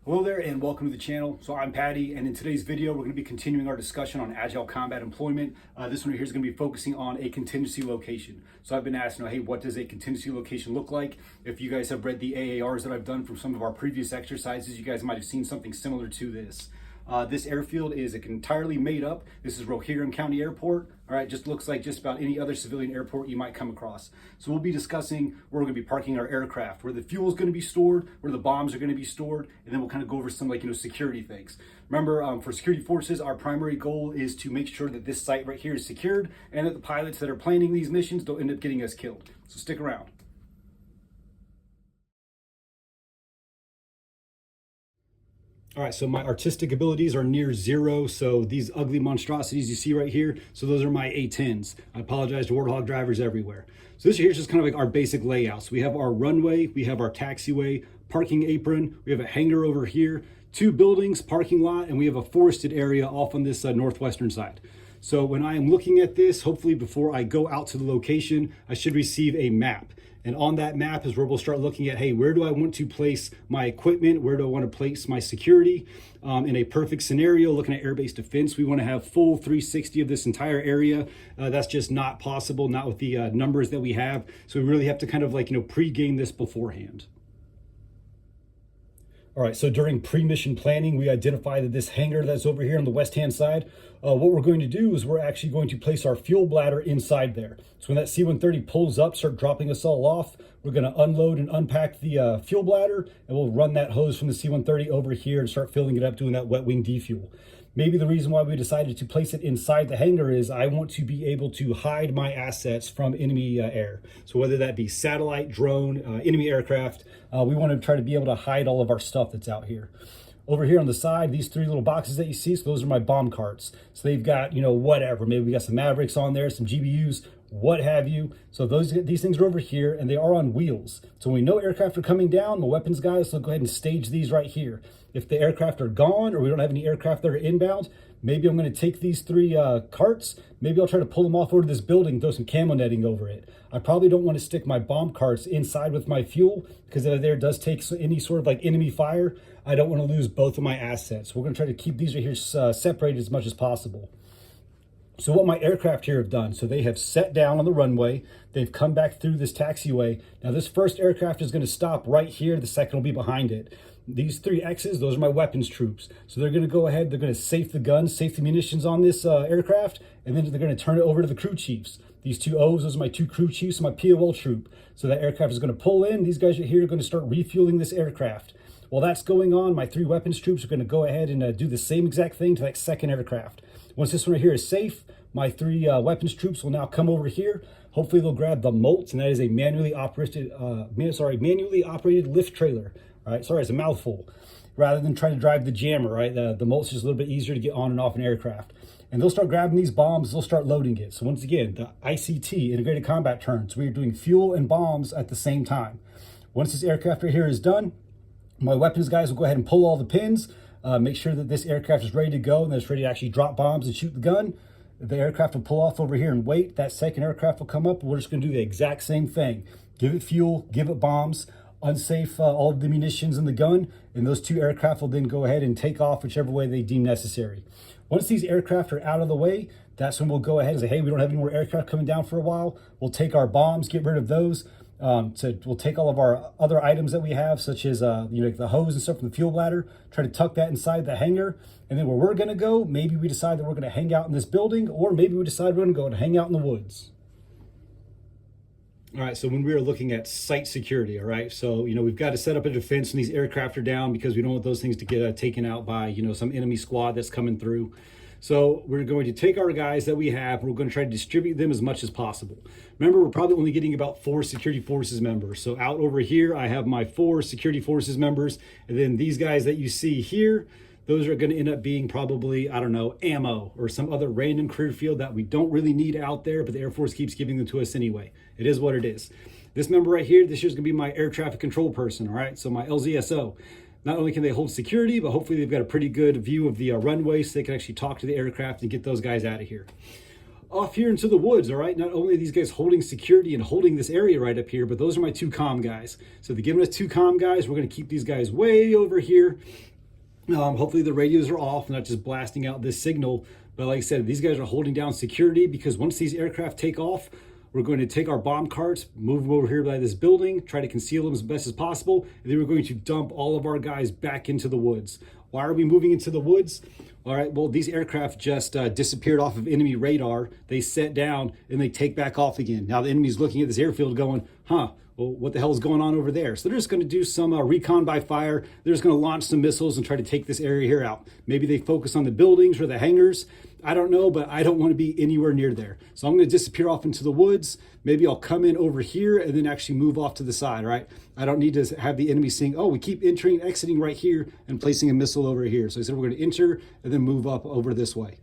Hello there and welcome to the channel. So I'm Patty, and in today's video we're going to be continuing our discussion on Agile combat employment. This one right here is going to be focusing on a contingency location. So I've been asked, hey, what does a contingency location look like? If you guys have read the AARs that I've done from some of our previous exercises, you guys might have seen something similar to this. This airfield is entirely made up. This is Rohirrim County Airport. All right, just looks like just about any other civilian airport you might come across. So we'll be discussing where we're going to be parking our aircraft, where the fuel is going to be stored, where the bombs are going to be stored, and then we'll kind of go over some security things. Remember, for security forces, our primary goal is to make sure that this site right here is secured and that the pilots that are planning these missions don't end up getting us killed. So stick around. All right, so my artistic abilities are near zero. So these ugly monstrosities you see right here, so those are my A-10s. I apologize to Warthog drivers everywhere. So this here is just kind of like our basic layout. So we have our runway, we have our taxiway, parking apron, we have a hangar over here, two buildings, parking lot, and we have a forested area off on this northwestern side. So when I am looking at this, hopefully before I go out to the location, I should receive a map. And on that map is where we'll start looking at, hey, where do I want to place my equipment? Where do I want to place my security? In a perfect scenario, looking at air-based defense, we want to have full 360 of this entire area. That's just not possible, not with the numbers that we have. So we really have to kind of pre-game this beforehand. All right, so during pre-mission planning, we identified that this hangar that's over here on the west-hand side, what we're going to do is we're actually going to place our fuel bladder inside there. So when that C-130 pulls up, start dropping us all off, we're going to unload and unpack the fuel bladder, and we'll run that hose from the C-130 over here and start filling it up, doing that wet wing defuel. Maybe the reason why we decided to place it inside the hangar is I want to be able to hide my assets from enemy air. So whether that be satellite, drone, enemy aircraft, we want to try to be able to hide all of our stuff that's out here. Over here on the side, these three little boxes that you see, so those are my bomb carts. So they've got, whatever. Maybe we got some Mavericks on there, some GBUs, what have you. So these things are over here, and they are on wheels. So when we know aircraft are coming down, the weapons guys will go ahead and stage these right here. If the aircraft are gone or we don't have any aircraft that are inbound, maybe I'm going to take these three carts. Maybe I'll try to pull them off over to this building, throw some camo netting over it. I probably don't want to stick my bomb carts inside with my fuel because if there does take any sort of enemy fire, I don't want to lose both of my assets. We're going to try to keep these right here separated as much as possible. So what my aircraft here have done, so they have set down on the runway. They've come back through this taxiway. Now this first aircraft is going to stop right here. The second will be behind it. These three X's, those are my weapons troops. So they're going to go ahead, they're going to safe the guns, safe the munitions on this aircraft, and then they're going to turn it over to the crew chiefs. These two O's, those are my two crew chiefs, my POL troop. So that aircraft is going to pull in. These guys right here are going to start refueling this aircraft. While that's going on, my three weapons troops are going to go ahead and do the same exact thing to that second aircraft. Once this one right here is safe, my three weapons troops will now come over here. Hopefully they'll grab the MOLT, and that is a manually operated lift trailer. All right, sorry, it's a mouthful. Rather than trying to drive the jammer, right? The MOLT's just a little bit easier to get on and off an aircraft. And they'll start grabbing these bombs, they'll start loading it. So once again, the ICT, Integrated Combat Turns, we are doing fuel and bombs at the same time. Once this aircraft right here is done, my weapons guys will go ahead and pull all the pins, make sure that this aircraft is ready to go and that it's ready to actually drop bombs and shoot the gun. The aircraft will pull off over here and wait. That second aircraft will come up. We're just going to do the exact same thing. Give it fuel, give it bombs, unsafe all of the munitions in the gun, and those two aircraft will then go ahead and take off whichever way they deem necessary. Once these aircraft are out of the way, that's when we'll go ahead and say, hey, we don't have any more aircraft coming down for a while. We'll take our bombs, get rid of those. We'll take all of our other items that we have, such as the hose and stuff from the fuel bladder, try to tuck that inside the hangar, and then where we're going to go, maybe we decide that we're going to hang out in this building, or maybe we decide we're going to go and hang out in the woods. All right, so when we are looking at site security, all right, so we've got to set up a defense when these aircraft are down because we don't want those things to get taken out by some enemy squad that's coming through. So we're going to take our guys that we have, we're going to try to distribute them as much as possible. Remember, we're probably only getting about 4 security forces members. So out over here, I have my 4 security forces members. And then these guys that you see here, those are going to end up being probably, I don't know, ammo or some other random career field that we don't really need out there, but the Air Force keeps giving them to us anyway. It is what it is. This member right here, this here's going to be my air traffic control person, all right? So my LZSO. Not only can they hold security, but hopefully they've got a pretty good view of the runway so they can actually talk to the aircraft and get those guys out of here. Off here into the woods, all right? Not only are these guys holding security and holding this area right up here, but those are my 2 comm guys. So they're giving us 2 comm guys. We're going to keep these guys way over here. Hopefully the radios are off, not just blasting out this signal. But like I said, these guys are holding down security because once these aircraft take off, we're going to take our bomb carts, move them over here by this building, try to conceal them as best as possible, and then we're going to dump all of our guys back into the woods. Why are we moving into the woods? All right, well, these aircraft just disappeared off of enemy radar. They set down and they take back off again. Now the enemy's looking at this airfield going, well, what the hell is going on over there? So they're just going to do some recon by fire. They're just going to launch some missiles and try to take this area here out. Maybe they focus on the buildings or the hangars. I don't know, but I don't want to be anywhere near there. So I'm going to disappear off into the woods. Maybe I'll come in over here and then actually move off to the side, right? I don't need to have the enemy saying, oh, we keep entering, exiting right here and placing a missile over here. So I said we're going to enter and then move up over this way.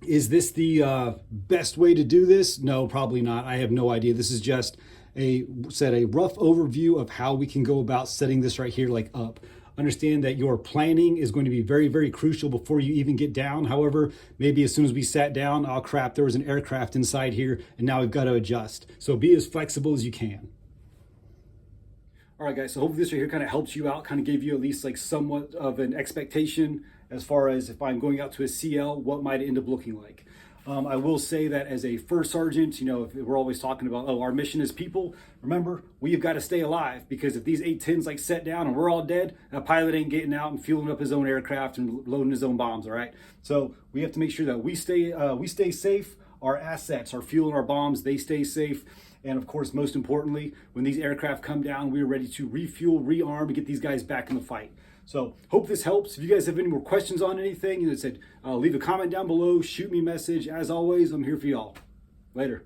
Is this the best way to do this? No, probably not. I have no idea. This is just a rough overview of how we can go about setting this right here like up. Understand that your planning is going to be very, very crucial before you even get down. However, maybe as soon as we sat down, oh crap, there was an aircraft inside here and now we've got to adjust. So be as flexible as you can. All right, guys, so hopefully this right here kind of helps you out, kind of gave you at least like somewhat of an expectation as far as if I'm going out to a CL, what might it end up looking like. I will say that as a first sergeant, you know, if we're always talking about, oh, our mission is people, remember, we've got to stay alive, because if these 810s like set down and we're all dead, that pilot ain't getting out and fueling up his own aircraft and loading his own bombs, all right? So we have to make sure that we stay safe, our assets, our fuel and our bombs, they stay safe. And of course, most importantly, when these aircraft come down, we're ready to refuel, rearm, and get these guys back in the fight. So hope this helps. If you guys have any more questions on anything, leave a comment down below, shoot me a message. As always, I'm here for y'all. Later.